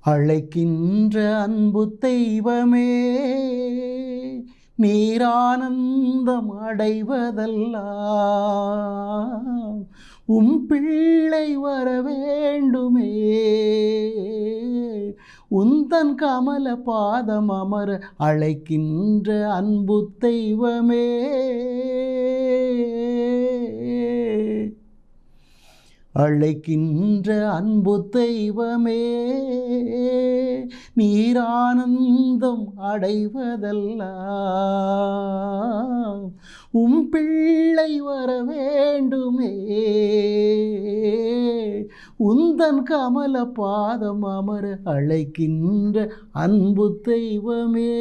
அழைக்கின்ற அன்பு தெய்வமே, நீரானந்தம் அடைவதெல்லாம் பிள்ளை வர வேண்டுமே. உந்தன் கமல பாதம் அமர அழைக்கின்ற அன்பு தெய்வமே. அழைக்கின்ற அன்பு தெய்வமே, நீரானந்தம் அடைவதெல்லாம் பிள்ளை வர வேண்டுமே. உந்தன் கமல பாதம் அமர அழைக்கின்ற அன்பு தெய்வமே.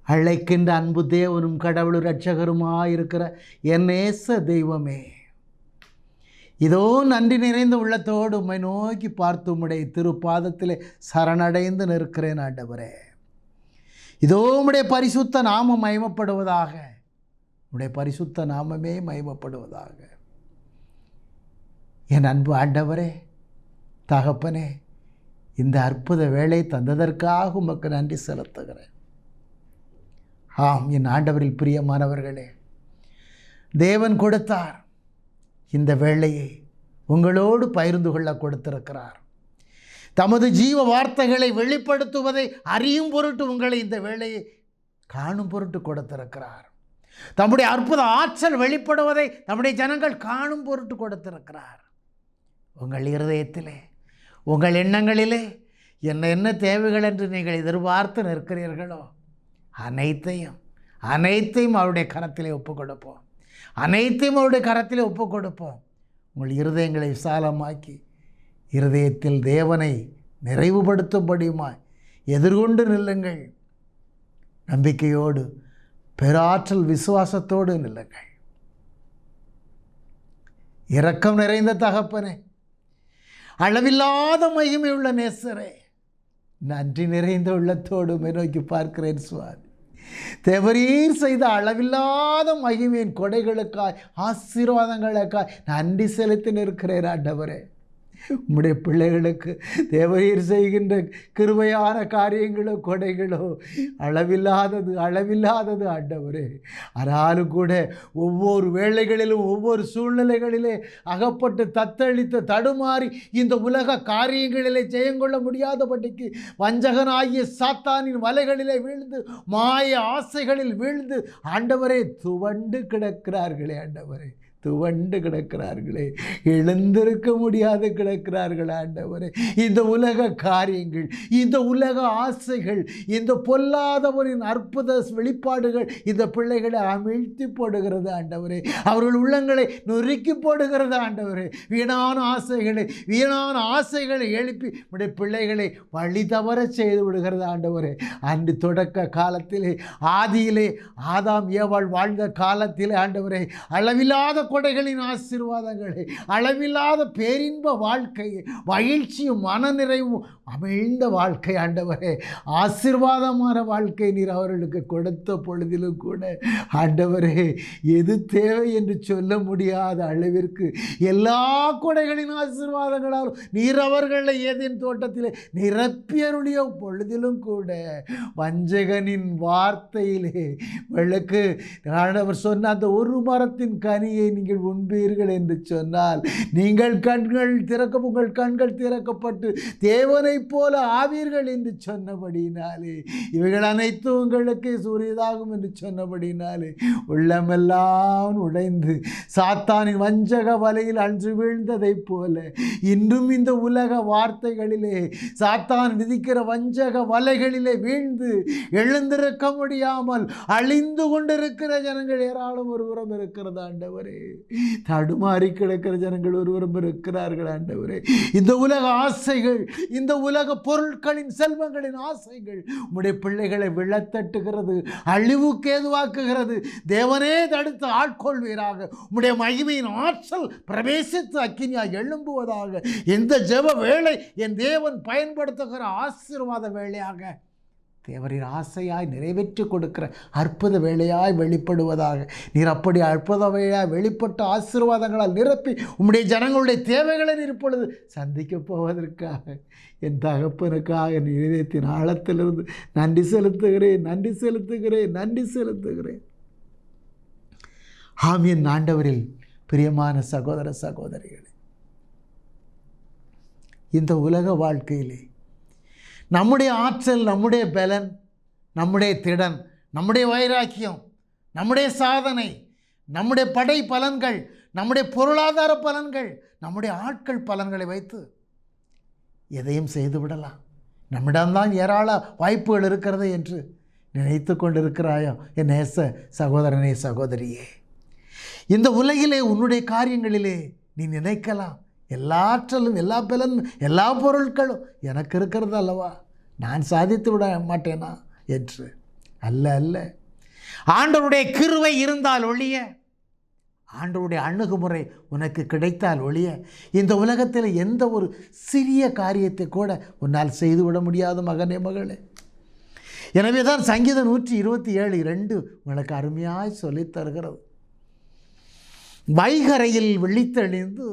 அழைக்கின்ற அன்பு தேவனும் கடவுளும் இரட்சகருமாயிருக்கிற என் நேச தெய்வமே, இதோ நன்றி நிறைந்த உள்ளத்தோடு உம்மை நோக்கி பார்த்து உம்முடைய திருப்பாதத்திலே சரணடைந்து நிற்கிறேன் ஆண்டவரே. இதோ உம்முடைய பரிசுத்த நாமம் மகிமைப்படுவதாக, உம்முடைய பரிசுத்த நாமமே மகிமைப்படுவதாக. என் அன்பு ஆண்டவரே, தகப்பனே, இந்த அற்புத வேளை தந்ததற்காக உமக்கு நன்றி செலுத்துகிறேன். ஆம், என் ஆண்டவரில் பிரியமானவர்களே, தேவன் கொடுத்தார். இந்த வேளையை உங்களோடு பகிர்ந்து கொள்ள கொடுத்திருக்கிறார். தமது ஜீவ வார்த்தைகளை வெளிப்படுத்துவதை அறியும் பொருட்டு உங்களை இந்த வேளையை காணும் பொருட்டு கொடுத்திருக்கிறார். தம்முடைய அற்புத ஆற்றல் வெளிப்படுவதை நம்முடைய ஜனங்கள் காணும் பொருட்டு கொடுத்திருக்கிறார். உங்கள் இருதயத்திலே, உங்கள் எண்ணங்களிலே என்ன தேவைகள் என்று நீங்கள் எதிர்பார்த்து நிற்கிறீர்களோ அனைத்தையும் அவருடைய கரத்திலே ஒப்புக் கொடுப்போம். அனைத்தையும் அவருடைய கரத்திலே ஒப்புக் கொடுப்போம். உங்கள் இருதயங்களை விசாலமாக்கி இருதயத்தில் தேவனை நிறைவுபடுத்தும்படியுமாய் எதிர்கொண்டு நில்லுங்கள். நம்பிக்கையோடு பெராற்றல் விசுவாசத்தோடு நில்லுங்கள். இரக்கம் நிறைந்த தகப்பனே, அளவில்லாத மகிமையுள்ள நேசரே, நன்றி நிறைந்த உள்ளத்தோடு நோக்கி பார்க்கிறேன் சுவாமி. தேவரீர் செய்த அளவில்லாத மகிமையின் கொடைகளுக்காய், ஆசீர்வாதங்களுக்காய் நன்றி செலுத்தி நிற்கிறேன் ஆண்டவரே. உம்முடைய பிள்ளைகளுக்கு தேவரீர் செய்கின்ற கிருபையான காரியங்களோ கொடைகளோ அளவில்லாதது ஆண்டவரே. ஆனாலும் கூட ஒவ்வொரு வேளைகளிலும் ஒவ்வொரு சூழ்நிலைகளிலே அகப்பட்டு தத்தளித்து தடுமாறி இந்த உலக காரியங்களிலே ஜெயங்கொள்ள முடியாதபடிக்கு வஞ்சகனாகிய சாத்தானின் வலைகளிலே வீழ்ந்து மாய ஆசைகளில் வீழ்ந்து ஆண்டவரே துவண்டு கிடக்கிறார்களே. ஆண்டவரே, துவண்டு கிடக்கிறார்களே, எழுந்திருக்க முடியாது கிடக்கிறார்கள் ஆண்டவரே. இந்த உலக காரியங்கள், இந்த உலக ஆசைகள், இந்த பொல்லாதவரின் அற்புத வெளிப்பாடுகள் இந்த பிள்ளைகளை அமிழ்த்தி போடுகிறது ஆண்டவரே. அவர்கள் உள்ளங்களை நொறுக்கி போடுகிறது ஆண்டவரே. வீணான ஆசைகளை எழுப்பி உடைய பிள்ளைகளை வழி தவற செய்து விடுகிறது ஆண்டவரே. அன்று தொடக்க காலத்திலே, ஆதியிலே ஆதாம் ஏவாள் வாழ்ந்த காலத்திலே ஆண்டவரே, அளவில்லாத கொடைகளின் ஆசீர்வாதங்களை, அளவில்லாத பேரின்ப வாழ்க்கையை, மகிழ்ச்சியும் மனநிறைவும் அமிழ்ந்த வாழ்க்கை ஆண்டவரே, ஆசீர்வாதமான வாழ்க்கை நீர் அவர்களுக்கு கொடுத்த பொழுதிலும் கூட ஆண்டவரே, எது தேவை என்று சொல்ல முடியாத அளவிற்கு எல்லா கொடைகளின் ஆசீர்வாதங்களாலும் நீர் அவர்களை ஏதேன் தோட்டத்திலே நிரப்பியருடைய பொழுதிலும் கூட வஞ்சகனின் வார்த்தையிலே விளக்கு ஆண்டவர் சொன்ன அந்த ஒரு மரத்தின் கனியை நீங்கள் உண்பீர்கள் என்று சொன்னால் உங்கள் கண்கள் திறக்கப்பட்டு தேவனை போல ஆவீர்கள் என்று சொன்னபடினாலே, இவைகள் அனைத்தும் உங்களுக்கு சூரியதாகும் என்று சொன்னபடினாலே உள்ளமெல்லாம் உடைந்து சாத்தானின் வஞ்சக வலையில் அன்று வீழ்ந்ததைப் போல இன்றும் இந்த உலக வார்த்தைகளிலே சாத்தான் விதிக்கிற வஞ்சக வலைகளிலே வீழ்ந்து எழுந்திருக்க முடியாமல் அழிந்து கொண்டிருக்கிற ஜனங்கள் ஏராளம் ஒருவரும் இருக்கிறது ஆண்டவரே. தடுமாறி கிடக்கிற ஜனங்கள் ஒருவரும் இருக்கிறார்கள் ஆண்டவரே. இந்த உலக ஆசைகள், இந்த உலக பொருட்களின் செல்வங்களின் ஆசைகள் உம்முடைய பிள்ளைகளை விழத்தட்டுகிறது, அழிவுக்கு ஏதுவாக்குகிறது. தேவனே தடுத்து ஆட்கொள்வீராக. உம்முடைய மகிமையின் ஆற்றல் பிரவேசித்து அக்கினியாய் எழும்புவதாக. இந்த ஜெப வேளை என் தேவன் பயன்படுத்துகிற ஆசீர்வாத வேளையாக தேவரீர் ஆசையாய் நிறைவேற்றி கொடுக்கிற அற்புத வேலையாய் வெளிப்படுவதாக. நீர் அப்படி அற்புத வேலையாய் வெளிப்பட்ட ஆசீர்வாதங்களால் நிரப்பி உம்முடைய ஜனங்களுடைய தேவைகளை நீர் இப்பொழுது சந்திக்கப் போவதற்காக என் தகப்பனுக்காக என் இதயத்தின் ஆழத்திலிருந்து நன்றி செலுத்துகிறேன், நன்றி செலுத்துகிறேன், நன்றி செலுத்துகிறேன். ஆம் என் ஆண்டவரில் பிரியமான சகோதர சகோதரிகளே, இந்த உலக வாழ்க்கையிலே நம்முடைய ஆற்றல், நம்முடைய பலன், நம்முடைய திடன், நம்முடைய வைராக்கியம், நம்முடைய சாதனை, நம்முடைய படை பலன்கள், நம்முடைய பொருளாதார பலன்கள், நம்முடைய ஆட்கள் பலன்களை வைத்து எதையும் செய்து விடலாம். நம்மிடம்தான் ஏராள வாய்ப்புகள் இருக்கிறது என்று நினைத்து கொண்டிருக்கிறாயோ என் நேச சகோதரனே, சகோதரியே? இந்த உலகிலே உன்னுடைய காரியங்களிலே நீ நினைக்கலாம், எல்லா ஆற்றலும், எல்லா பலனும், எல்லா பொருட்களும் எனக்கு இருக்கிறது அல்லவா, நான் சாதித்து விட மாட்டேனா என்று. அல்ல அல்ல. ஆண்டவருடைய கிருபை இருந்தால் ஒழிய, ஆண்டவருடைய அணுகுமுறை உனக்கு கிடைத்தால் ஒழிய, இந்த உலகத்தில் எந்த ஒரு சிறிய காரியத்தை கூட உன்னால் செய்துவிட முடியாத மகனே, மகளே. எனவே தான் சங்கீதம் 127:2 உங்களுக்கு அருமையாய் சொல்லித் தருகிறது. வைகரையில் விழித்தெழுந்து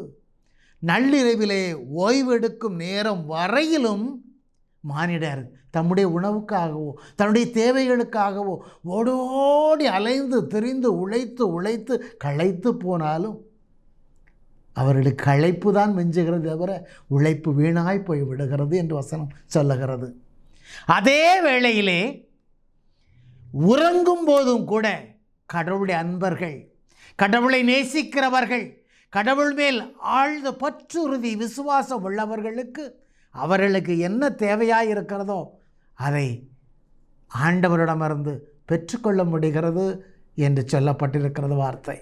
நள்ளிரவிலே ஓய்வெடுக்கும் நேரம் வரையிலும் மானிடர் தம்முடைய உணவுக்காகவோ தன்னுடைய தேவைகளுக்காகவோ ஓடோடி அலைந்து திரிந்து உழைத்து களைத்து போனாலும் அவர்களுக்கு களைப்பு தான் மிஞ்சுகிறது தவிர உழைப்பு வீணாய் போய் விடுகிறது என்று வசனம் சொல்லுகிறது. அதே வேளையிலே உறங்கும் போதும் கூட கடவுளுடைய அன்பர்கள், கடவுளை நேசிக்கிறவர்கள், கடவுள் மேல் ஆழ்ந்த பற்றுறுதி விசுவாசம் உள்ளவர்களுக்கு அவர்களுக்கு என்ன தேவையாக இருக்கிறதோ அதை ஆண்டவரிடமிருந்து பெற்றுக்கொள்ள முடிகிறது என்று சொல்லப்பட்டிருக்கிறது வார்த்தை.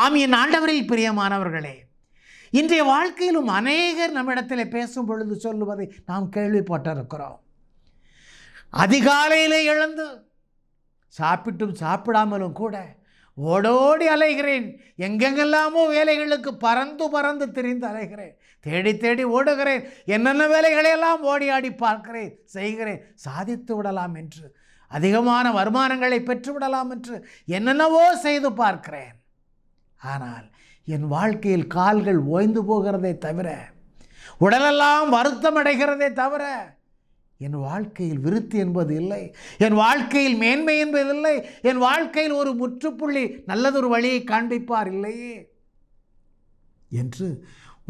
ஆம் என் ஆண்டவரில் பிரியமானவர்களே, இன்றைய வாழ்க்கையிலும் அநேகர் நம்மிடத்தில் பேசும் பொழுது சொல்லுவதை நாம் கேள்விப்பட்டிருக்கிறோம். அதிகாலையிலே எழுந்து சாப்பிட்டும் சாப்பிடாமலும் கூட ஓடோடி அலைகிறேன், எங்கெங்கெல்லாமோ வேலைகளுக்கு பறந்து திரிந்து அலைகிறேன், தேடி ஓடுகிறேன், என்னென்ன வேலைகளையெல்லாம் ஓடி ஆடி பார்க்கிறேன், செய்கிறேன், சாதித்து விடலாம் என்று, அதிகமான வருமானங்களை பெற்றுவிடலாம் என்று என்னென்னவோ செய்து பார்க்கிறேன். ஆனால் என் வாழ்க்கையில் கால்கள் ஓய்ந்து போகிறதே தவிர, உடலெல்லாம் வருத்தம் அடைகிறதே தவிர, என் வாழ்க்கையில் விருத்தி என்பது இல்லை, என் வாழ்க்கையில் மேன்மை என்பதில்லை, என் வாழ்க்கையில் ஒரு முற்றுப்புள்ளி நல்லதொரு வழியை காண்பிப்பார் இல்லையே என்று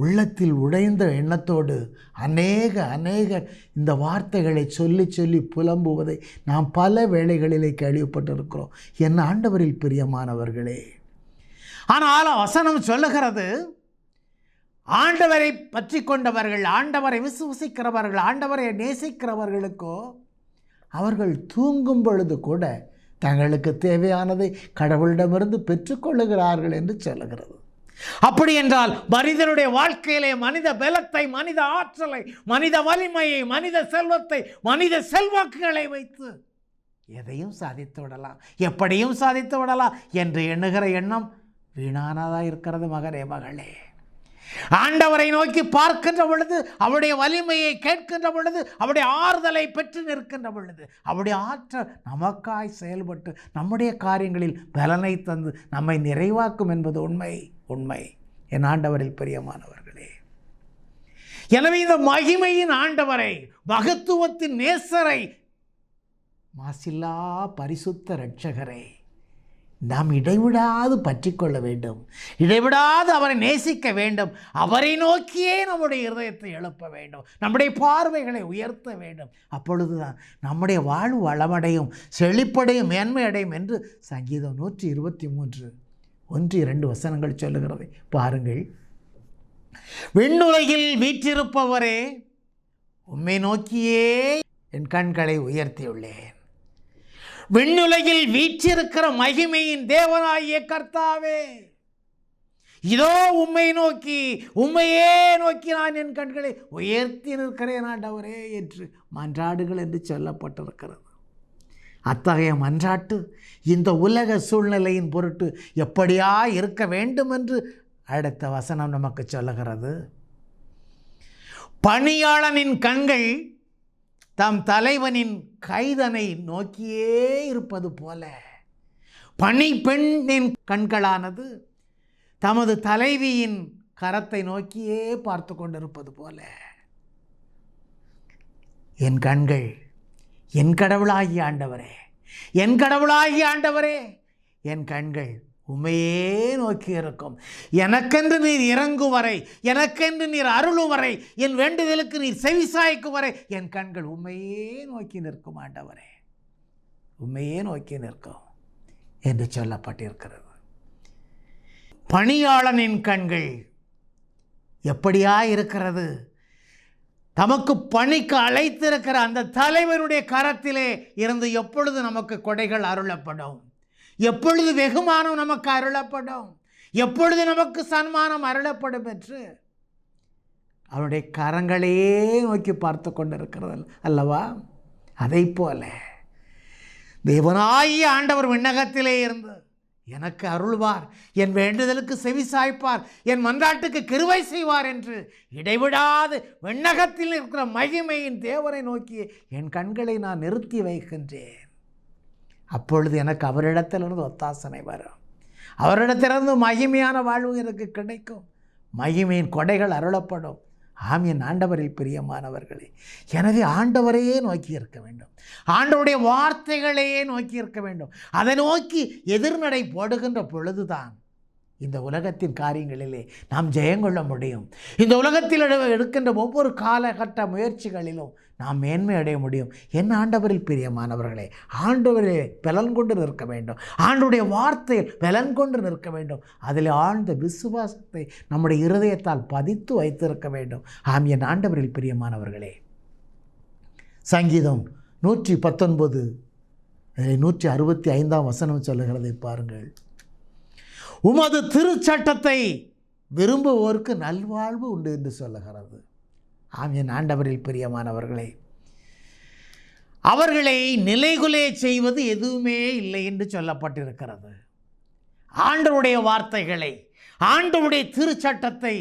உள்ளத்தில் உடைந்த எண்ணத்தோடு அநேகர் இந்த வார்த்தைகளை சொல்லி புலம்புவதை நாம் பல வேளைகளிலே கேள்விப்பட்டிருக்கிறோம் என் ஆண்டவரில் பிரியமானவர்களே. ஆனால் வசனம் சொல்லுகிறது, ஆண்டவரை பற்றி கொண்டவர்கள், ஆண்டவரை விசுவசிக்கிறவர்கள், ஆண்டவரை நேசிக்கிறவர்களுக்கோ அவர்கள் தூங்கும் பொழுது கூட தங்களுக்கு தேவையானதை கடவுளிடமிருந்து பெற்றுக்கொள்ளுகிறார்கள் என்று சொல்லுகிறது. அப்படி என்றால் மனிதனுடைய வாழ்க்கையிலே மனித பலத்தை, மனித ஆற்றலை, மனித வலிமையை, மனித செல்வத்தை, மனித செல்வாக்குகளை வைத்து எதையும் சாதித்து விடலாம், எப்படியும் சாதித்து விடலாம் என்று எண்ணுகிற எண்ணம் வீணானதாக இருக்கிறது மகனே, மகளே. ஆண்டவரை நோக்கி பார்க்கின்ற பொழுது, அவருடைய வலிமையை கேட்கின்ற பொழுது, அவருடைய ஆறுதலை பெற்று நிற்கின்ற பொழுது, அவருடைய ஆற்றல் நமக்காய் செயல்பட்டு நம்முடைய காரியங்களில் பலனை தந்து நம்மை நிறைவாக்கும் என்பது உண்மை என் ஆண்டவரில் பிரியமானவர்களே. எனவே இந்த மகிமையின் ஆண்டவரை, மகத்துவத்தின் நேசரை, மாசில்லா பரிசுத்த இரட்சகரை நாம் இடைவிடாது பற்றி கொள்ள வேண்டும், இடைவிடாது அவரை நேசிக்க வேண்டும், அவரை நோக்கியே நம்முடைய இருதயத்தை எழுப்ப வேண்டும், நம்முடைய பார்வைகளை உயர்த்த வேண்டும். அப்பொழுதுதான் நம்முடைய வாழ்வு வளமடையும், செழிப்படையும், மேன்மை அடையும் என்று சங்கீதம் 123 1-2 வசனங்கள் சொல்லுகிறது. பாருங்கள், விண்ணுலகில் வீற்றிருப்பவரே, உம்மை நோக்கியே என் கண்களை உயர்த்தியுள்ளேன். விண்ணுலகில் வீற்றிருக்கிற மகிமையின் தேவனாகிய கர்த்தாவே, இதோ உம்மையே நோக்கி நான் என் கண்களை உயர்த்தி நிற்கிறேன் ஆண்டவரே என்று மன்றாடுகள் என்று சொல்லப்பட்டிருக்கிறது. அத்தகைய மன்றாட்டு இந்த உலக சூழ்நிலையின் பொருட்டு எப்படியா இருக்க வேண்டும் என்று அடுத்த வசனம் நமக்கு சொல்லுகிறது. பணியாளனின் கண்கள் தம் தலைவனின் கைதனை நோக்கியே இருப்பது போல, பணி பெண்ணின் கண்களானது தமது தலைவியின் கரத்தை நோக்கியே பார்த்து கொண்டிருப்பது போல என் கண்கள் என் கடவுளாகிய ஆண்டவரே, என் கடவுளாகிய ஆண்டவரே, என் கண்கள் உம்மையே நோக்கி இருக்கும். எனக்கென்று நீர் இறங்கும் வரை, எனக்கென்று நீர் அருளும் வரை, என் வேண்டுதலுக்கு நீர் செவிசாய்க்கும் வரை என் கண்கள் உம்மையே நோக்கி நிற்கும் ஆண்டவரே, உம்மையே நோக்கி நிற்கும் என்று சொல்லப்பட்டிருக்கிறது. பணியாளனின் கண்கள் எப்படியா இருக்கிறது? தமக்கு பணிக்கு அழைத்திருக்கிற அந்த தலைவருடைய கரத்திலே இருந்து எப்பொழுது நமக்கு கொடைகள் அருளப்படும், எப்பொழுது வெகுமானம் நமக்கு அருளப்படும், எப்பொழுது நமக்கு சன்மானம் அருளப்படும் என்று அவருடைய கரங்களையே நோக்கி பார்த்து கொண்டிருக்கிறது அல்லவா? அதை போல தேவனாகிய ஆண்டவர் விண்ணகத்திலே இருந்து எனக்கு அருள்வார், என் வேண்டுதலுக்கு செவி சாய்ப்பார், என் மன்றாட்டுக்கு கிருபை செய்வார் என்று இடைவிடாது விண்ணகத்தில் இருக்கிற மகிமையின் தேவனை நோக்கி என் கண்களை நான் நிறுத்தி வைக்கின்றேன். அப்பொழுது எனக்கு அவரிடத்திலிருந்து ஒத்தாசனை வரும், அவரிடத்திலிருந்து மகிமையான வாழ்வு எனக்கு கிடைக்கும், மகிமையின் கொடைகள் அருளப்படும். ஆம், என் ஆண்டவரில் பிரியமானவர்களே, எனவே ஆண்டவரையே நோக்கி இருக்க வேண்டும், ஆண்டவருடைய வார்த்தைகளையே நோக்கி இருக்க வேண்டும். அதை நோக்கி எதிர்நடை போடுகின்ற பொழுதுதான் இந்த உலகத்தின் காரியங்களிலே நாம் ஜெயங்கொள்ள முடியும். இந்த உலகத்தில் எடுக்கின்ற ஒவ்வொரு காலகட்ட முயற்சிகளிலும் நாம் மேன்மை அடைய முடியும். என் ஆண்டவரில் பிரியமானவர்களே, ஆண்டவரே பலன் கொண்டு நிற்க வேண்டும், ஆண்டவருடைய வார்த்தையில் பலன் கொண்டு நிற்க வேண்டும். அதில் ஆழ்ந்த விசுவாசத்தை நம்முடைய இருதயத்தால் பதித்து வைத்திருக்க வேண்டும். ஆம், என் ஆண்டவரில் பிரியமானவர்களே, சங்கீதம் 119 165 வசனம் சொல்லுகிறதை பாருங்கள். உமது திருச்சட்டத்தை விரும்புவோருக்கு நல்வாழ்வு உண்டு என்று சொல்லுகிறது. ஆம், என் ஆண்டவரில் பிரியமானவர்களே, அவர்களை நிலைகுலே செய்வது எதுவுமே இல்லை என்று சொல்லப்பட்டிருக்கிறது. ஆண்டவருடைய வார்த்தைகளை, ஆண்டவருடைய திருச்சட்டத்தை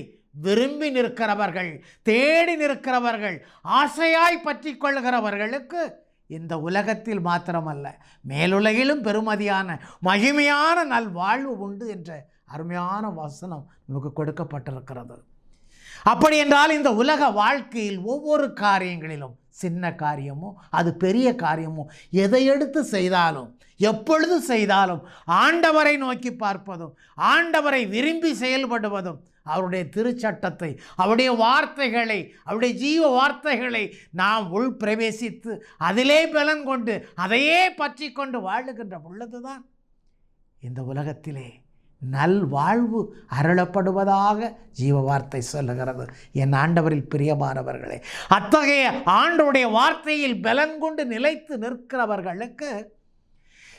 விரும்பி நிற்கிறவர்கள், தேடி நிற்கிறவர்கள், ஆசையாய் பற்றி கொள்கிறவர்களுக்கு இந்த உலகத்தில் மாத்திரமல்ல, மேலுலகிலும் பெருமதியான மகிமையான நல்வாழ்வு உண்டு என்ற அருமையான வசனம் நமக்கு கொடுக்கப்பட்டிருக்கிறது. அப்படி என்றால் இந்த உலக வாழ்க்கையில் ஒவ்வொரு காரியங்களிலும், சின்ன காரியமோ அது பெரிய காரியமோ, எதை எடுத்து செய்தாலும் எப்பொழுது செய்தாலும் ஆண்டவரை நோக்கி பார்ப்பதும், ஆண்டவரை விரும்பி செயல்படுவதும், அவருடைய திருச்சட்டத்தை, அவருடைய வார்த்தைகளை, அவருடைய ஜீவ வார்த்தைகளை நாம் உள் பிரவேசித்து அதிலே பலன் கொண்டு அதையே பற்றி கொண்டு வாழுகின்ற பொழுதுதான் இந்த உலகத்திலே நல்வாழ்வு அருளப்படுவதாக ஜீவ வார்த்தை சொல்லுகிறது. என் ஆண்டவரில் பிரியமானவர்களே, அத்தகைய ஆண்டவருடைய வார்த்தையில் பலன் கொண்டு நிலைத்து நிற்கிறவர்களுக்கு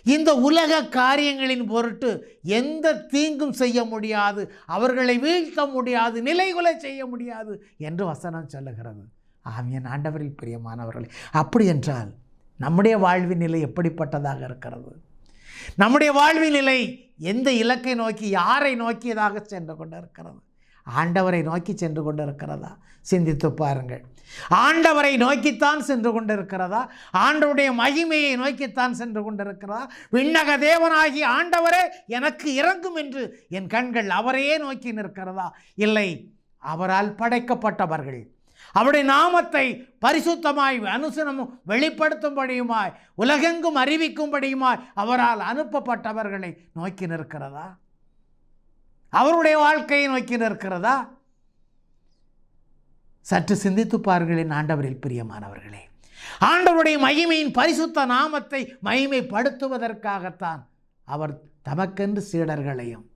இந்த உலக காரியங்களின் பொருட்டு எந்த தீங்கும் செய்ய முடியாது, அவர்களை வீழ்த்த முடியாது, நிலைகுலை செய்ய முடியாது என்று வசனம் சொல்லுகிறது. ஆம், என் ஆண்டவரில் பிரியமானவர்களே, அப்படி என்றால் நம்முடைய வாழ்வின் நிலை எப்படிப்பட்டதாக இருக்கிறது? நம்முடைய வாழ்வின் நிலை எந்த இலக்கை நோக்கி, யாரை நோக்கியதாக சென்று கொண்டு இருக்கிறது? ஆண்டவரை நோக்கி சென்று கொண்டு இருக்கிறதா? சிந்தித்து பாருங்கள். ஆண்டவரை நோக்கித்தான் சென்று கொண்டிருக்கிறதா? ஆண்டவருடைய மகிமையை நோக்கித்தான் சென்று கொண்டிருக்கிறதா? விண்ணக தேவனாகி ஆண்டவரே எனக்கு இறங்கும் என்று என் கண்கள் அவரையே நோக்கி நிற்கிறதா? இல்லை, அவரால் படைக்கப்பட்டவர்கள், அவருடைய நாமத்தை பரிசுத்தமாய் அனுசனமும் வெளிப்படுத்தும்படியுமாய், உலகெங்கும் அறிவிக்கும்படியுமாய் அவரால் அனுப்பப்பட்டவர்களை நோக்கி நிற்கிறதா? அவருடைய வாழ்க்கையை நோக்கி நிற்கிறதா? சற்று சிந்தித்து பாருங்களேன் ஆண்டவரில் பிரியமானவர்களே. ஆண்டவருடைய மகிமையின் பரிசுத்த நாமத்தை மகிமைப்படுத்துவதற்காகத்தான் அவர் தமக்கென்று சீடர்களையும்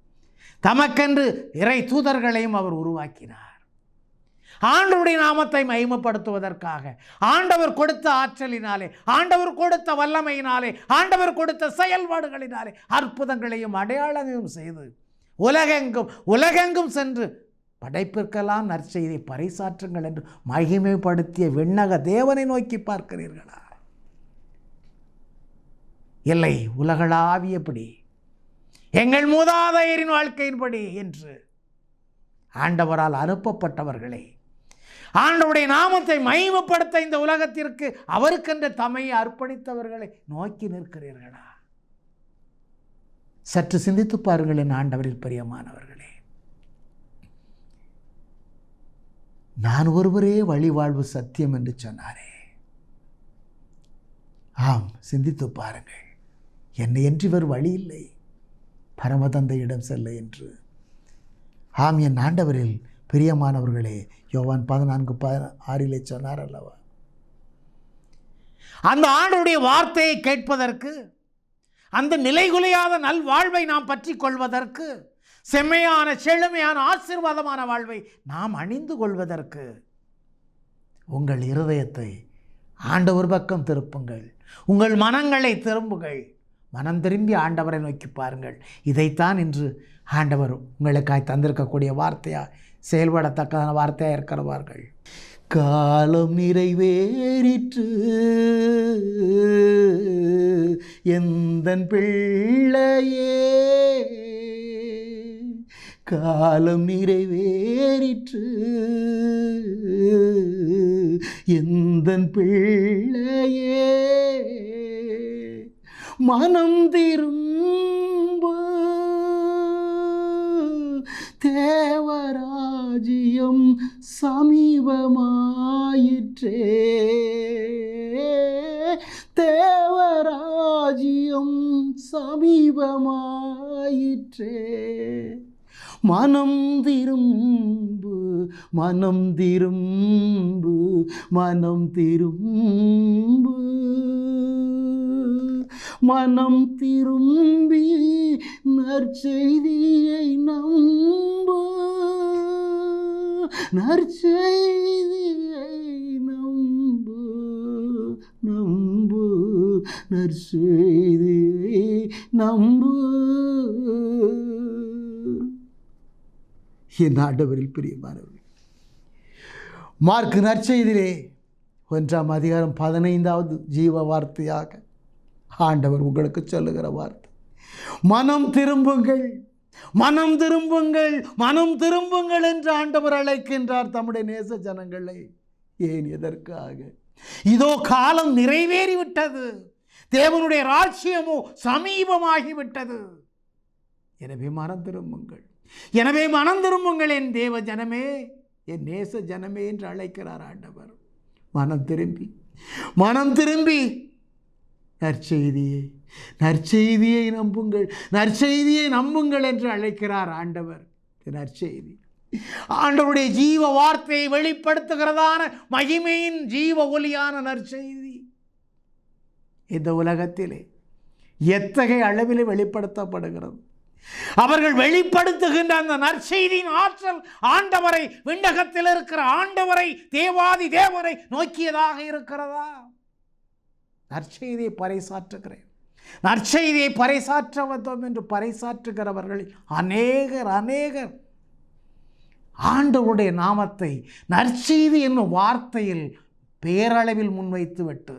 தமக்கென்று இறை தூதர்களையும் அவர் உருவாக்கினார். ஆண்டவருடைய நாமத்தை மகிமைப்படுத்துவதற்காக, ஆண்டவர் கொடுத்த ஆற்றலினாலே, ஆண்டவர் கொடுத்த வல்லமையினாலே, ஆண்டவர் கொடுத்த செயல்பாடுகளினாலே அற்புதங்களையும் அடையாளங்களையும் செய்து உலகெங்கும் சென்று படைப்பிற்கெல்லாம் நற்செய்தி பறைசாற்றுங்கள் என்று மகிமைப்படுத்திய விண்ணக தேவனை நோக்கி பார்க்கிறீர்களா? இல்லை, உலகளாவியபடி எங்கள் மூதாதையரின் வாழ்க்கையின்படி என்று ஆண்டவரால் அனுப்பப்பட்டவர்களை, ஆண்டவருடைய நாமத்தை மகிமைப்படுத்த இந்த உலகத்திற்கு அவருக்கென்ற தம்மையை அர்ப்பணித்தவர்களை நோக்கி நிற்கிறீர்களா? சற்று சிந்தித்து பாருங்கள் என் ஆண்டவரில் பிரியமானவர்களே. நான் ஒருவரே வழி, வாழ்வு, சத்தியம் என்று சொன்னாரே. ஆம், சிந்தித்து பாருங்கள். என்னை என்று இவர் வழி இல்லை, பரமதந்தையிடம் செல்ல என்று. ஆம், என் ஆண்டவரில் பிரியமானவர்களே, யோவான் 14:6 சொன்னார் அல்லவா? அந்த ஆண்டவருடைய வார்த்தையை கேட்பதற்கு, அந்த நிலைகுலையாத நல்வாழ்வை நாம் பற்றி கொள்வதற்கு, செம்மையான செழுமையான ஆசீர்வாதமான வாழ்வை நாம் அணிந்து கொள்வதற்கு உங்கள் இருதயத்தை ஆண்டவர் பக்கம் திருப்புங்கள். உங்கள் மனங்களை திரும்புங்கள். மனம் திரும்பி ஆண்டவரை நோக்கி பாருங்கள். இதைத்தான் இன்று ஆண்டவர் உங்களுக்காய் தந்திருக்கக்கூடிய வார்த்தையாக, செயல்படத்தக்கதான வார்த்தையாக இருக்கிறவார்கள். காலம் நிறைவேறிற்று எந்தன் பிள்ளையே, காலம் நிறைவேறிற்று எந்தன் பிள்ளையே, மனம் திரும்பு தேவராஜ்யம் சமீபமாயிற்றே, தேவராஜ்யம் சமீபமாயிற்றே, மனம் திரும்பு, மனம் திரும்பு, மனம் திரும்பு, மனம் திரும்பி நற்செய்தியை நம்பு, நற்செய்தியை நம்பு, நம்பு, நற்செய்தியை நம்பு. என் ஆண்டவரில் பிரியமானவர்கள், மார்க் நற்செய்தியிலே 1:15 ஜீவ வார்த்தையாக ஆண்டவர் உங்களுக்கு சொல்லுகிற வார்த்தை, மனம் திரும்புங்கள், மனம் திரும்புங்கள், மனம் திரும்புங்கள் என்று ஆண்டவர் அழைக்கின்றார் தம்முடைய நேச ஜனங்களை. ஏன், எதற்காக? இதோ காலம் நிறைவேறிவிட்டது, தேவனுடைய ராஜ்யமோ சமீபமாகிவிட்டது. எனவே மனம் திரும்புங்கள், எனவே மனம் திரும்புங்கள் என் தேவ ஜனமே, என் நேச ஜனமே என்று அழைக்கிறார் ஆண்டவர். மனம் திரும்பி, மனம் திரும்பி நற்செய்தியை, நற்செய்தியை நம்புங்கள், நற்செய்தியை நம்புங்கள் என்று அழைக்கிறார் ஆண்டவர். நற்செய்தி ஆண்டவருடைய ஜீவ வார்த்தையை வெளிப்படுத்துகிறதான மகிமையின் ஜீவ ஒலியான நற்செய்தி இந்த உலகத்திலே எத்தகைய அளவிலே வெளிப்படுத்தப்படுகிறது. அவர்கள் வெளிப்படுத்துகின்ற அந்த நற்செய்தியின் ஆற்றல் ஆண்டவரை, விண்ணகத்தில் இருக்கிற ஆண்டவரை, தேவாதி தேவரை நோக்கியதாக இருக்கிறதா? நற்செய்தியை பறைசாற்றுகிறேன், நற்செய்தியை பறைசாற்ற வந்தோம் என்று பறைசாற்றுகிறவர்களில் அநேகர் ஆண்டவருடைய நாமத்தை நற்செய்தி என்னும் வார்த்தையில் பேரளவில் முன்வைத்து விட்டு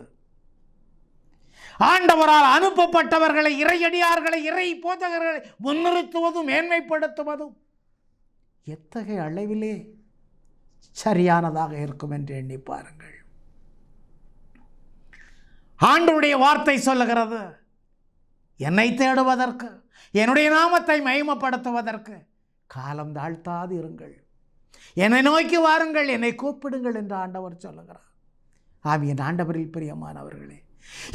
ஆண்டவரால் அனுப்பப்பட்டவர்களை, இறையடியார்களை, இறை போதகர்களை முன்னிறுத்துவதும் மேன்மைப்படுத்துவதும் எத்தகைய அளவிலே சரியானதாக இருக்கும் என்று எண்ணி பாருங்கள். ஆண்டவருடைய வார்த்தை சொல்லுகிறது, என்னை தேடுவதற்கு, என்னுடைய நாமத்தை மகிமைப்படுத்துவதற்கு காலம் தாழ்த்தாது இருங்கள், என்னை நோக்கி வாருங்கள், என்னை கூப்பிடுங்கள் என்று ஆண்டவர் சொல்லுகிறார். என் ஆண்டவரில் பிரியமானவர்களே,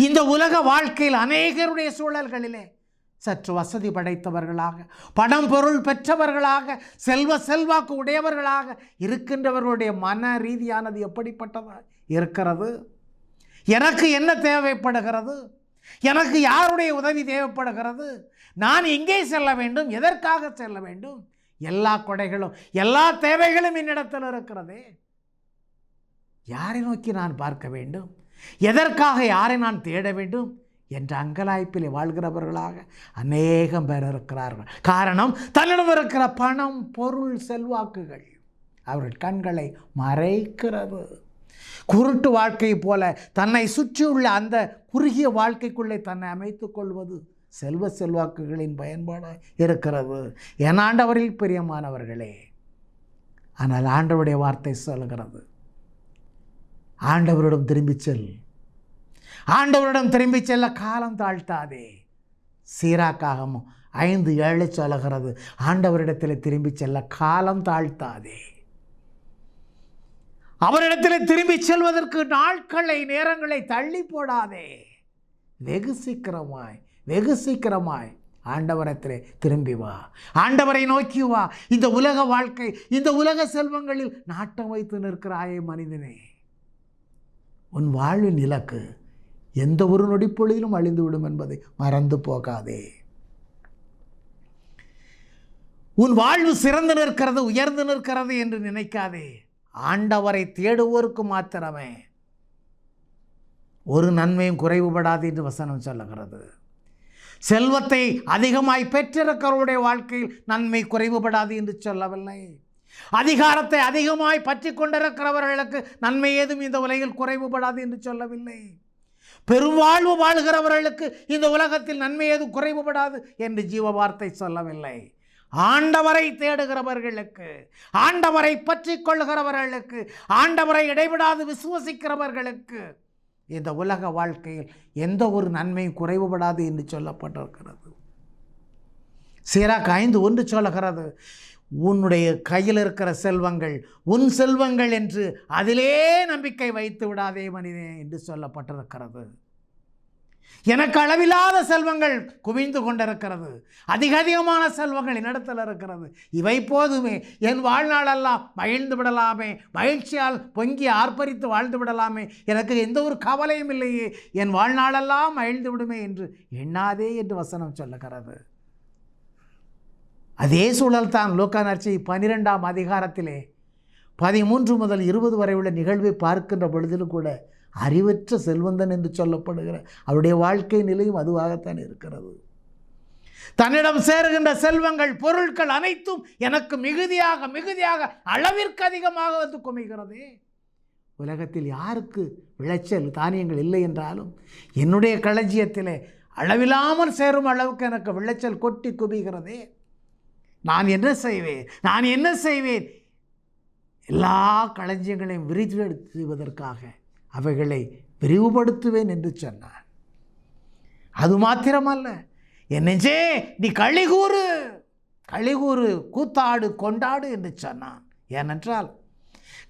இந்த உலக வாழ்க்கையில் அநேகருடைய சூழல்களிலே சற்று வசதி படைத்தவர்களாக, பணம் பொருள் பெற்றவர்களாக, செல்வாக்கு உடையவர்களாக இருக்கின்றவர்களுடைய மன ரீதியானது எப்படிப்பட்டதாக இருக்கிறது? எனக்கு என்ன தேவைப்படுகிறது? எனக்கு யாருடைய உதவி தேவைப்படுகிறது? நான் எங்கே செல்ல வேண்டும்? எதற்காக செல்ல வேண்டும்? எல்லா கொடைகளும், எல்லா தேவைகளும் என்னிடத்தில் இருக்கிறதே. யாரை நோக்கி நான் பார்க்க வேண்டும்? எதற்காக யாரை நான் தேட வேண்டும் என்ற அங்கலாய்ப்பிலே வாழ்கிறவர்களாக அநேகம் பேர் இருக்கிறார்கள். காரணம், தன்னிடம் இருக்கிற பணம், பொருள், செல்வாக்குகள் அவர்கள் கண்களை மறைக்கிறது. குருட்டு வாழ்க்கை போல தன்னை சுற்றியுள்ள அந்த குறுகிய வாழ்க்கைக்குள்ளே தன்னை அமைத்து கொள்வது செல்வாக்குகளின் பயன்பாடாக இருக்கிறது. என் ஆண்டவரில் பிரியமானவர்களே, ஆனால் ஆண்டவருடைய வார்த்தை சொல்கிறது, ஆண்டவரிடம் திரும்பிச் செல். ஆண்டவரிடம் திரும்பிச் செல்ல காலம் தாழ்த்தாதே. சீராக்காகமும் 5:7 சொல்லுகிறது, ஆண்டவரிடத்தில் திரும்பிச் செல்ல காலம் தாழ்த்தாதே. அவரிடத்தில் திரும்பிச் செல்வதற்கு நாட்களை நேரங்களை தள்ளி போடாதே. வெகு சீக்கிரமாய் ஆண்டவரத்திலே திரும்பி வா. ஆண்டவரை நோக்கி வா. இந்த உலக வாழ்க்கை, இந்த உலக செல்வங்களில் நாட்டம் வைத்து நிற்கிறாயே மனிதனே, உன் வாழ்வின் இலக்கு எந்த ஒரு நொடிப்பொழுதிலும் அழிந்துவிடும் என்பதை மறந்து போகாதே. உன் வாழ்வு சிறந்து நிற்கிறது, உயர்ந்து நிற்கிறது என்று நினைக்காதே. ஆண்டவரை தேடுவோருக்கு மாத்திரமே ஒரு நன்மையும் குறைவுபடாது என்று வசனம் சொல்லுகிறது. செல்வத்தை அதிகமாய் பெற்றிருக்கிறவருடைய வாழ்க்கையில் நன்மை குறைவுபடாது என்று சொல்லவில்லை. அதிகாரத்தை அதிகமாய் பற்றி கொண்டிருக்கிறவர்களுக்கு நன்மை ஏதும் இந்த உலகில் குறைவுபடாது என்று சொல்லவில்லை. பெருவாழ்வு வாழ்கிறவர்களுக்கு இந்த உலகத்தில் நன்மை ஏதும் குறைவுபடாது என்று ஜீவ வார்த்தை சொல்லவில்லை. ஆண்டவரை தேடுகிறவர்களுக்கு, ஆண்டவரை பற்றி கொள்கிறவர்களுக்கு, ஆண்டவரை இடைவிடாது விசுவசிக்கிறவர்களுக்கு இந்த உலக வாழ்க்கையில் எந்த ஒரு நன்மையும் குறைவுபடாது என்று சொல்லப்பட்டிருக்கிறது. சீராக் 5:1 சொல்லுகிறது, உன்னுடைய கையில் இருக்கிற செல்வங்கள் உன் செல்வங்கள் என்று அதிலே நம்பிக்கை வைத்து விடாதே மனிதனே என்று சொல்லப்பட்டிருக்கிறது. எனக்கு அளவில்லாத செல்வங்கள் குவிந்து கொண்டிருக்கிறது, அதிகமான செல்வங்கள் என்னிடத்தில் இருக்கிறது, இவை போதுமே, என் வாழ்நாளெல்லாம் மகிழ்ந்து விடலாமே, மகிழ்ச்சியால் பொங்கி ஆர்ப்பரித்து வாழ்ந்து விடலாமே, எனக்கு எந்த ஒரு கவலையும் இல்லையே, என் வாழ்நாளெல்லாம் மகிழ்ந்து விடுமே என்று எண்ணாதே என்று வசனம் சொல்லுகிறது. அதே சூழல் தான் லூக்கா நற்செய்தி 12ஆம் அதிகாரத்திலே 13 முதல் 20 வரை உள்ள நிகழ்வை பார்க்கின்ற பொழுதிலும் கூட அறிவற்ற செல்வந்தன் என்று சொல்லப்படுகிற அவருடைய வாழ்க்கை நிலையும் அதுவாகத்தான் இருக்கிறது. தன்னிடம் சேருகின்ற செல்வங்கள், பொருட்கள் அனைத்தும் எனக்கு மிகுதியாக மிகுதியாக அளவிற்கு அதிகமாக வந்து குமிகிறது. உலகத்தில் யாருக்கு விளைச்சல் தானியங்கள் இல்லை என்றாலும் என்னுடைய களஞ்சியத்திலே அளவில்லாமல் சேரும் அளவுக்கு எனக்கு விளைச்சல் கொட்டி குவிகிறதே. நான் என்ன செய்வேன்? எல்லா களஞ்சியங்களையும் விரிவுபடுத்துவதற்காக அவைகளை விரிவுபடுத்துவேன் என்று சொன்னான். அது மாத்திரமல்ல, என் நெஞ்சே நீ களிகூறு, கூத்தாடு, கொண்டாடு என்று சொன்னான். ஏனென்றால்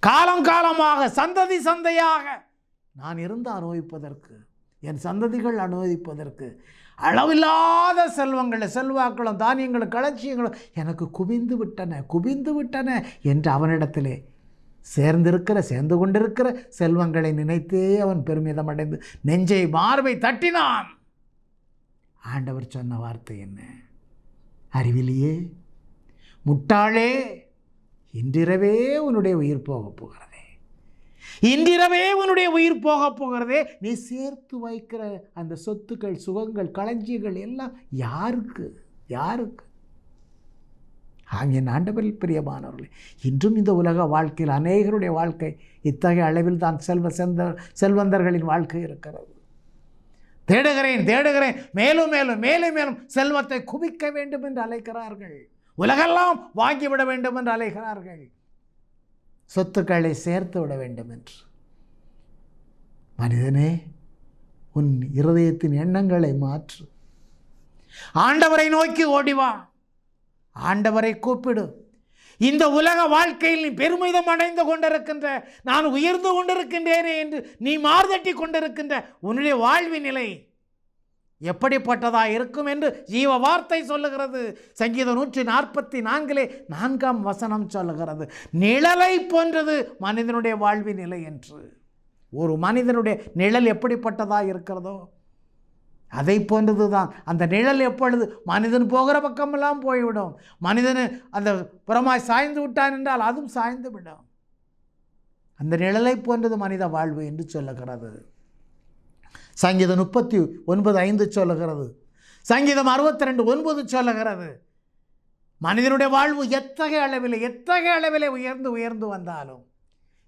காலம் காலமாக சந்ததி சந்தையாக நான் இருந்து அனுபவிப்பதற்கு, என் சந்ததிகள் அனுபவிப்பதற்கு அளவில்லாத செல்வாக்களும் தானியங்களும் களஞ்சியங்களும் எனக்கு குவிந்து விட்டன என்று அவனிடத்திலே சேர்ந்து கொண்டிருக்கிற செல்வங்களை நினைத்தே அவன் பெருமிதம் அடைந்து நெஞ்சை மார்பை தட்டினான். ஆண்டவர் சொன்ன வார்த்தை என்ன? அறிவிலியே, முட்டாளே, இன்றிரவே உன்னுடைய உயிர் போகப் போகிறதே, இன்றிரவே உன்னுடைய உயிர் போகப் போகிறதே. நீ சேர்த்து வைக்கிற அந்த சொத்துக்கள், சுகங்கள், களஞ்சியங்கள் எல்லாம் யாருக்கு? என் ஆண்டவரில் பிரியமானவர்களே, இன்றும் இந்த உலக வாழ்க்கையில் அநேகருடைய வாழ்க்கை இத்தகைய அளவில் தான் செல்வந்தர்களின் வாழ்க்கை இருக்கிறது. தேடுகிறேன், மேலும் செல்வத்தை குவிக்க வேண்டும் என்று அழைக்கிறார்கள். உலகெல்லாம் வாங்கிவிட வேண்டும் என்று அழைக்கிறார்கள். சொத்துக்களை சேர்த்து விட வேண்டும் என்று. மனிதனே, உன் இருதயத்தின் எண்ணங்களை மாற்று. ஆண்டவரை நோக்கி ஓடிவா, ஆண்டவரை கூப்பிடு. இந்த உலக வாழ்க்கையில் நீ பெருமிதம் அடைந்து கொண்டிருக்கின்ற, நான் உயர்ந்து கொண்டிருக்கின்றேனே என்று நீ மார்தட்டி கொண்டிருக்கின்ற உன்னுடைய வாழ்வின் நிலை எப்படிப்பட்டதா இருக்கும் என்று ஜீவ வார்த்தை சொல்லுகிறது. சங்கீதம் 144 4ஆம் வசனம் சொல்லுகிறது, நிழலை போன்றது மனிதனுடைய வாழ்வின் நிலை என்று. ஒரு மனிதனுடைய நிழல் எப்படிப்பட்டதா இருக்கிறதோ அதை போன்றது தான் அந்த நிழல். எப்பொழுது மனிதன் போகிற பக்கமெல்லாம் போய்விடும். மனிதன் அந்த புறமாய் சாய்ந்து விட்டான் என்றால் அதுவும் சாய்ந்து விடும். அந்த நிழலை போன்றது மனித வாழ்வு என்று சொல்லுகிறது. சங்கீதம் 39:5 சொல்லுகிறது. சங்கீதம் 62:9 சொல்லுகிறது, மனிதனுடைய வாழ்வு எத்தகைய அளவிலே உயர்ந்து வந்தாலும்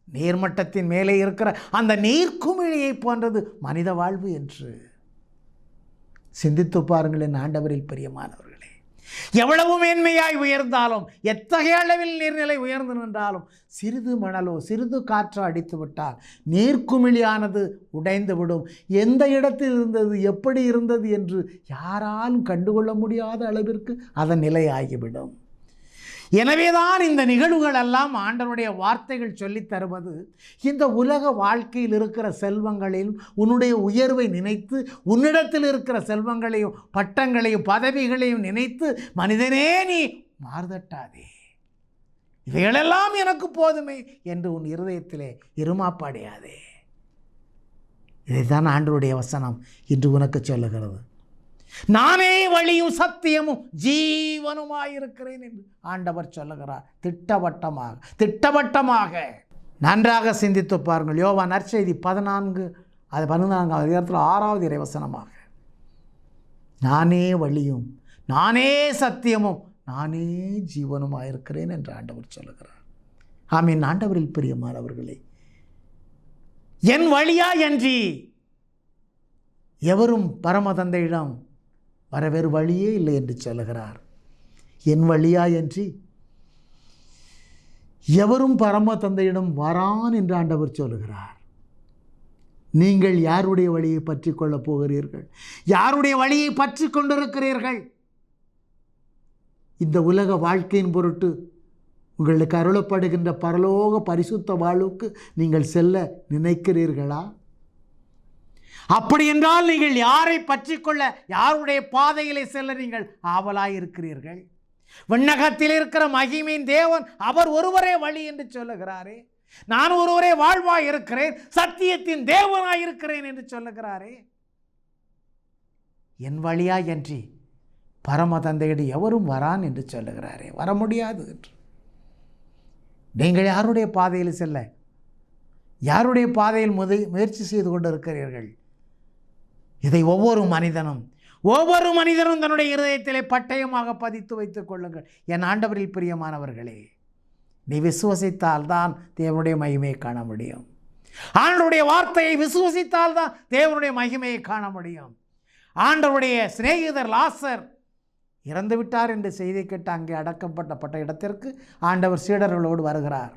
நீர்மட்டத்தின் மேலே இருக்கிற அந்த நீர்க்குமிழியை போன்றது மனித வாழ்வு என்று. சிந்தித்து பாருங்கள் என் ஆண்டவரில் பிரியமானவர்களே. எவ்வளவு மேன்மையாய் உயர்ந்தாலும், எத்தகைய அளவில் நீர்நிலை உயர்ந்து நின்றாலும், சிறிது மணலோ சிறிது காற்றோ அடித்து விட்டால் நீர்க்குமிழியானது உடைந்து விடும். எந்த இடத்தில் இருந்தது, எப்படி இருந்தது என்று யாராலும் கண்டுகொள்ள முடியாத அளவிற்கு அதன் நிலை ஆகிவிடும். எனவேதான் இந்த நிகழ்வுகள் எல்லாம் ஆண்டவருடைய வார்த்தைகள் சொல்லித் தருவது, இந்த உலக வாழ்க்கையில் இருக்கிற செல்வங்களையும் உன்னுடைய உயர்வை நினைத்து, உன்னிடத்தில் இருக்கிற செல்வங்களையும் பட்டங்களையும் பதவிகளையும் நினைத்து மனிதனே நீ மாறுதட்டாதே, இவைகளெல்லாம் எனக்கு போதுமே என்று உன் இருதயத்திலே இருமாப்படையாதே. இதைத்தான் ஆண்டவருடைய வசனம் இன்று உனக்கு சொல்லுகிறது. நானே வழியும் சத்தியமும் ஜீவனுமாயிருக்கிறேன் என்று ஆண்டவர் சொல்லுகிறார். திட்டவட்டமாக நன்றாக சிந்தித்து பாருங்கள். யோவான் நற்செய்தி 14 அதிகாரத்தில் 6வது இறைவசனமாக, நானே வழியும் நானே சத்தியமும் நானே ஜீவனுமாயிருக்கிறேன் என்று ஆண்டவர் சொல்லுகிறார். ஆமீன். ஆண்டவரில் பிரியமானவர்களே, என் வழியா என்று எவரும் பரமதந்தையிடம் வர வேறு வழியே இல்லை என்று சொல்லுகிறார். என் வழியா என்று எவரும் பரம தந்தையிடம் வரான் என்று ஆண்டவர் சொல்லுகிறார். நீங்கள் யாருடைய வழியை பற்றி கொள்ளப் போகிறீர்கள்? யாருடைய வழியை பற்றி கொண்டிருக்கிறீர்கள்? இந்த உலக வாழ்க்கையின் பொருட்டு உங்களுக்கு அருளப்படுகின்ற பரலோக பரிசுத்த வாழ்வுக்கு நீங்கள் செல்ல நினைக்கிறீர்களா? அப்படி என்றால் நீங்கள் யாரை பற்றி கொள்ள, யாருடைய பாதையிலே செல்ல நீங்கள் ஆவலாயிருக்கிறீர்கள்? விண்ணகத்தில் இருக்கிற மகிமையின் தேவன் அவர் ஒருவரே வழி என்று சொல்லுகிறாரே. நான் ஒருவரே வாழ்வாய் இருக்கிறேன், சத்தியத்தின் தேவனாயிருக்கிறேன் என்று சொல்லுகிறாரே. என் வழியா என்று பரம தந்தையிட எவரும் வரான் என்று சொல்லுகிறாரே. வர முடியாது என்று. நீங்கள் யாருடைய பாதையில் செல்ல, யாருடைய பாதையில் முயற்சி செய்து கொண்டு இருக்கிறீர்கள்? இதை ஒவ்வொரு மனிதனும் தன்னுடைய இருதயத்திலே பட்டயமாக பதித்து வைத்துக் கொள்ளுங்கள். என் ஆண்டவரில் பிரியமானவர்களே, நீ விசுவசித்தால் தான் தேவனுடைய மகிமையை காண முடியும். ஆண்டவருடைய வார்த்தையை விசுவசித்தால் தான் தேவனுடைய மகிமையை காண முடியும். ஆண்டவருடைய சிநேகிதர் லாசர் இறந்து விட்டார் என்று செய்தி கேட்டு அங்கே அடக்கப்பட்ட இடத்திற்கு ஆண்டவர் சீடர்களோடு வருகிறார்.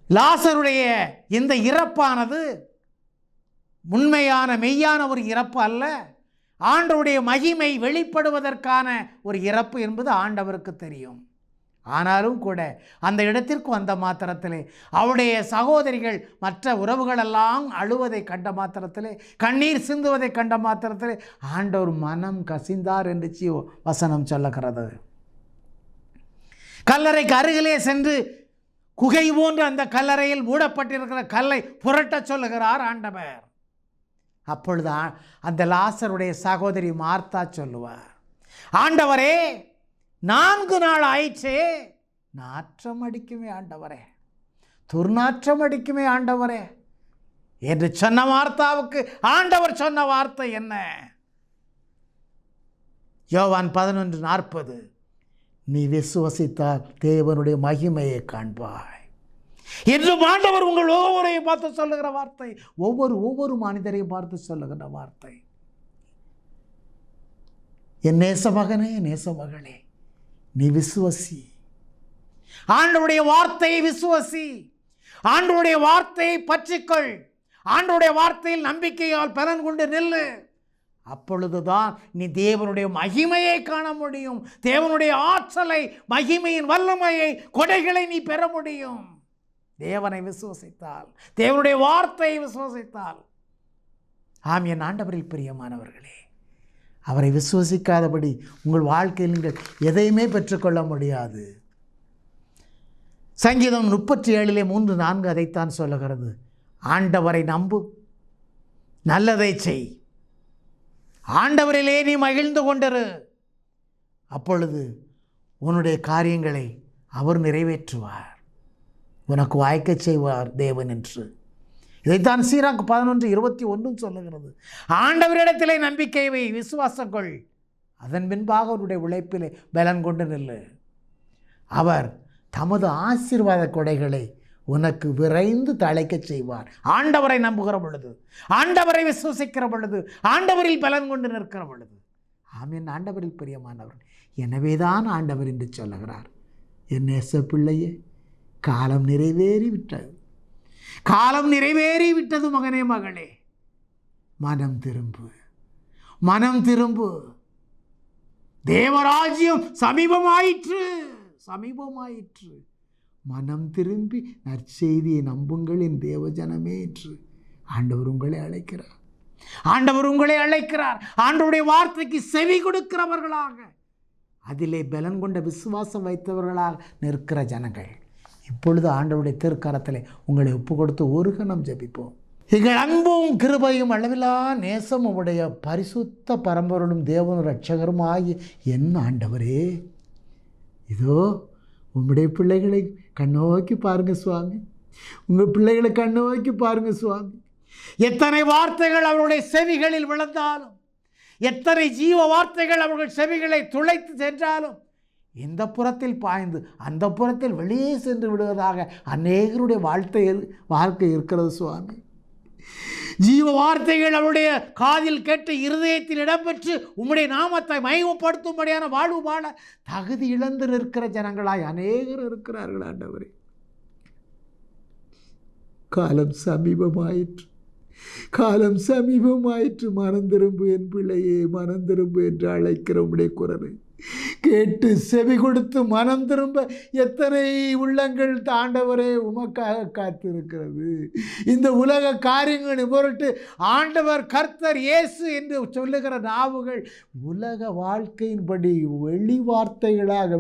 லாசருடைய இந்த இறப்பானது உண்மையான மெய்யான ஒரு இறப்பு அல்ல, ஆண்டவருடைய மகிமை வெளிப்படுவதற்கான ஒரு இறப்பு என்பது ஆண்டவருக்கு தெரியும். ஆனாலும் கூட அந்த இடத்திற்கு வந்த மாத்திரத்திலே அவருடைய சகோதரிகள் மற்ற உறவுகளெல்லாம் அழுவதை கண்ட மாத்திரத்திலே, கண்ணீர் சிந்துவதை கண்ட மாத்திரத்திலே ஆண்டவர் மனம் கசிந்தார் என்று வசனம் சொல்லுகிறது. கல்லறைக்கு அருகிலே சென்று குகை போன்ற அந்த கல்லறையில் மூடப்பட்டிருக்கிற கல்லை புரட்ட சொல்லுகிறார் ஆண்டவர். அப்பொழுது அந்த லாசருடைய சகோதரி மார்த்தா சொல்லுவார், ஆண்டவரே 4 நாள் ஆயிற்றே, நாற்றம் அடிக்குமே ஆண்டவரே, துர்நாற்றம் அடிக்குமே ஆண்டவரே என்று சொன்ன மார்த்தாவுக்கு ஆண்டவர் சொன்ன வார்த்தை என்ன? யோவான் 11:40, நீ விசுவசித்தால் தேவனுடைய மகிமையை காண்பாய் என்று ஆண்டவர் உங்கள் ஒவ்வொருவரையும் பார்த்து சொல்லுகிற வார்த்தை, ஒவ்வொரு மனிதரையும் பார்த்து சொல்லுகிற வார்த்தை. என் நேசமகனே, நேசமகளே, நீ விசுவசி, ஆண்டவருடைய வார்த்தையை விசுவசி, ஆண்டவருடைய வார்த்தையை பற்றிக்கொள், ஆண்டவருடைய வார்த்தையில் நம்பிக்கையால் பலன் கொண்டு நில்லு. அப்பொழுதுதான் நீ தேவனுடைய மகிமையை காண முடியும். தேவனுடைய ஆற்றலை, மகிமையின் வல்லமையை, கொடைகளை நீ பெற முடியும். தேவனை விசுவசித்தால், தேவனுடைய வார்த்தையை விசுவசித்தால். ஆம், என் ஆண்டவரில் பிரியமானவர்களே, அவரை விசுவசிக்காதபடி உங்கள் வாழ்க்கையில் நீங்கள் எதையுமே பெற்றுக்கொள்ள முடியாது. சங்கீதம் 37:3-4 அதைத்தான் சொல்லுகிறது. ஆண்டவரை நம்பு, நல்லதை செய், ஆண்டவரிலே நீ மகிழ்ந்து கொண்டிரு, அப்பொழுது உன்னுடைய காரியங்களை அவர் நிறைவேற்றுவார், உனக்கு வாய்க்க செய்வார் தேவன் என்று. இதைத்தான் சீராக்கு 11:21 சொல்லுகிறது. ஆண்டவரிடத்திலே நம்பிக்கை வை, விசுவாசம் கொள், அதன் பின்பாக அவருடைய உழைப்பிலே பலன் கொண்டு நில்லு. அவர் தமது ஆசீர்வாத கொடைகளை உனக்கு விரைந்து தழைக்க செய்வார். ஆண்டவரை நம்புகிற பொழுது, ஆண்டவரை விசுவசிக்கிற பொழுது, ஆண்டவரில் பலன் கொண்டு நிற்கிற பொழுது, ஆமென். ஆண்டவரில் பிரியமானவர், எனவேதான் ஆண்டவர் என்று சொல்லுகிறார், என் நேச பிள்ளையே, காலம் நிறைவேறிவிட்டது, காலம் நிறைவேறிவிட்டது மகனே மகளே, மனம் திரும்பு, மனம் திரும்பு, தேவராஜ்யம் சமீபமாயிற்று, சமீபமாயிற்று, மனம் திரும்பி நற்செய்தியை நம்புங்கள் என் தேவஜனமே என்று ஆண்டவர் உங்களை அழைக்கிறார். ஆண்டவர் உங்களை அழைக்கிறார். ஆண்டவருடைய வார்த்தைக்கு செவி கொடுக்கிறவர்களாக, அதிலே பலன் கொண்ட விசுவாசம் வைத்தவர்களாக நிற்கிற ஜனங்கள் இப்பொழுது ஆண்டவருடைய திருக்கரத்திலே உங்களை ஒப்பு கொடுத்து ஒரு கணம் ஜெபிப்போம். எங்கள் அன்பும் கிருபையும் அளவிலா நேசமும் உடைய பரிசுத்த பரம்பொருளும் தேவனும் இரட்சகருமாகிய என் ஆண்டவரே, இதோ உம்முடைய பிள்ளைகளை கண்ணோக்கி பாருங்க சுவாமி, உங்கள் பிள்ளைகளை கண்ணோக்கி பாருங்க சுவாமி. எத்தனை வார்த்தைகள் அவருடைய செவிகளில் விழுந்தாலும், எத்தனை ஜீவ வார்த்தைகள் அவர்கள் செவிகளை துளைத்து சென்றாலும், இந்த புறத்தில் பாய்ந்து அந்த புறத்தில் வெளியே சென்று விடுவதாக அநேகருடைய வாழ்க்கை இருக்கிறது சுவாமி. ஜீவ வார்த்தைகள் அவருடைய காதில் கேட்டு இருதயத்தில் இடம்பெற்று உம்முடைய நாமத்தை மகிமைப்படுத்தும்படியான வாழ்வு வாழ தகுதி இழந்து நிற்கிற ஜனங்களாய் அநேகர் இருக்கிறார்கள் ஆண்டவரே. காலம் சமீபமாயிற்று, காலம் சமீபமாயிற்று, மனம் திரும்பு என் பிள்ளையே, மனம் திரும்பு என்று அழைக்கிற உம்முடைய குரலை கேட்டு செவி கொடுத்து மனம் திரும்ப எத்தனை உள்ளங்கள் ஆண்டவரே உமக்காக காத்திருக்கிறது. இந்த உலக காரியங்களின் பொருட்டு ஆண்டவர் கர்த்தர் இயேசு என்று சொல்லுகிற நாவுகள் உலக வாழ்க்கையின்படி வெளிவார்த்தைகளாக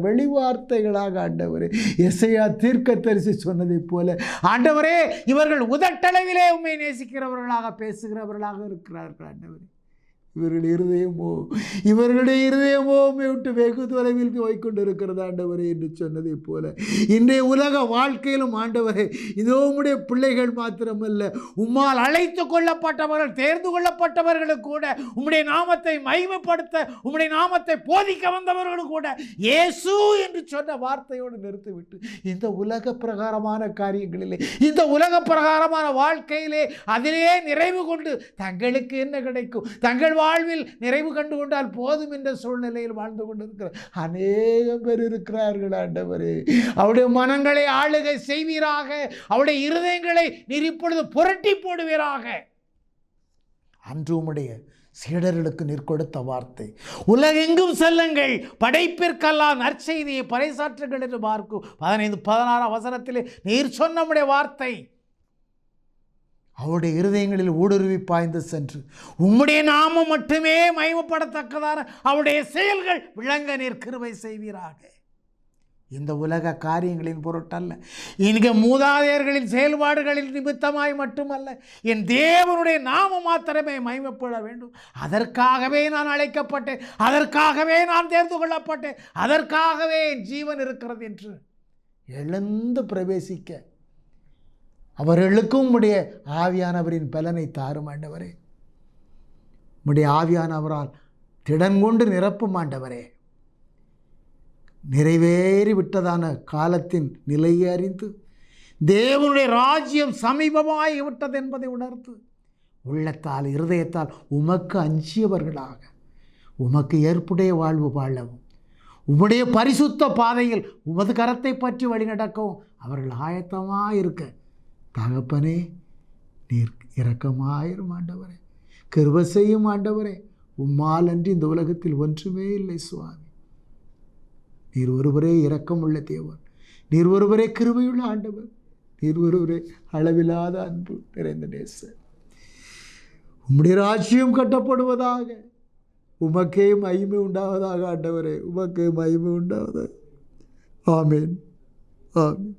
ஆண்டவரே, எசையா தீர்க்கதரிசி சொன்னதைப் போல ஆண்டவரே, இவர்கள் உதட்டளவிலே உம்மை நேசிக்கிறவர்களாக பேசுகிறவர்களாக இருக்கிறார்கள் ஆண்டவரே. இவர்களுடைய இருதயமோ உம்மை விட்டு வெகு தொலைவில் போய்கொண்டிருக்கிறது ஆண்டவரே என்று சொன்னதை போல இன்றைய உலக வாழ்க்கையிலும் ஆண்டவரே, இதோ உம்முடைய பிள்ளைகள் மாத்திரமல்ல, உம்மால் அழைத்து கொள்ளப்பட்டவர்கள், தேர்ந்து கொள்ளப்பட்டவர்களும் கூட, உம்முடைய நாமத்தை மகிமைப்படுத்த, உம்முடைய நாமத்தை போதிக்க வந்தவர்களும் கூட இயேசு என்று சொன்ன வார்த்தையோடு நிறுத்திவிட்டு இந்த உலக பிரகாரமான காரியங்களிலே, இந்த உலக பிரகாரமான வாழ்க்கையிலே அதிலே நிறைவு கொண்டு தங்களுக்கு என்ன கிடைக்கும், தங்கள் வாழ்வில் நிறைவு கண்டு கொண்டால் போதும் என்ற சூழ்நிலையில் வாழ்ந்து கொண்டிருக்கிற அநேகம் பேர் இருக்கிறார்கள் ஆண்டவரே. அவருடைய மனங்களை ஆளுகை செய்வீராக, அவருடைய இருதயங்களை நீர் இப்பொழுது புரட்டி போடுவீராக. அன்று உம்முடைய சீடர்களுக்கு நீர் கொடுத்த வார்த்தை, உலகெங்கும் செல்லுங்கள், படைப்பிற்கெல்லாம் நற்செய்தியை பறைசாற்றுங்கள் என்று பார்க்கும் 15-16 வசனத்திலே நீர் சொன்ன நம்முடைய வார்த்தை அவருடைய இருதயங்களில் ஊடுருவி பாய்ந்து சென்று உம்முடைய நாமம் மட்டுமே மகிமைப்படத்தக்கதான அவருடைய செயல்கள் விளங்க நீர் கிருபை செய்வீராக. இந்த உலக காரியங்களின் பொருட்டல்ல, இங்கே மூதாதையர்களின் செயல்பாடுகளின் நிமித்தமாய் மட்டுமல்ல, என் தேவனுடைய நாமம் மாத்திரமே மகிமைப்பட வேண்டும். அதற்காகவே நான் அழைக்கப்பட்டேன், அதற்காகவே நான் தேர்ந்து கொள்ளப்பட்டேன், அதற்காகவே என் ஜீவன் இருக்கிறது என்று எழுந்து பிரவேசிக்க அவர்களுக்கும் உம்முடைய ஆவியானவரின் பலனை தாரும் ஆண்டவரே. உம்முடைய ஆவியானவரால் திடன் கொண்டு நிரப்பும் ஆண்டவரே. நிறைவேறி விட்டதான காலத்தின் நிலையை அறிந்து தேவனுடைய ராஜ்யம் சமீபமாகி விட்டது என்பதை உணர்த்து உள்ளத்தால் இருதயத்தால் உமக்கு அஞ்சியவர்களாக உமக்கு ஏற்புடைய வாழ்வு வாழவும், உம்முடைய பரிசுத்த பாதையில் உமது கரத்தை பற்றி வழிநடக்கவும் அவர்கள் ஆயத்தமாக இருக்க தகப்பனே நீர் இரக்கமாயிரும் ஆண்டவரே, கிருபை செய்யும் ஆண்டவரே. உம்மால் அன்றி இந்த உலகத்தில் ஒன்றுமே இல்லை சுவாமி. நீர் ஒருவரே இரக்கமுள்ள தேவன், நீர் ஒருவரே கிருபையுள்ள ஆண்டவர், நீர் ஒருவரே அளவில்லாத அன்பு நிறைந்த நேசர். உம்முடைய ராஜ்யம் கட்டப்படுவதாக, உமக்கே மகிமை உண்டாவதாக ஆண்டவரே, உமக்கே மகிமை உண்டாவதாக. ஆமேன், ஆமேன்.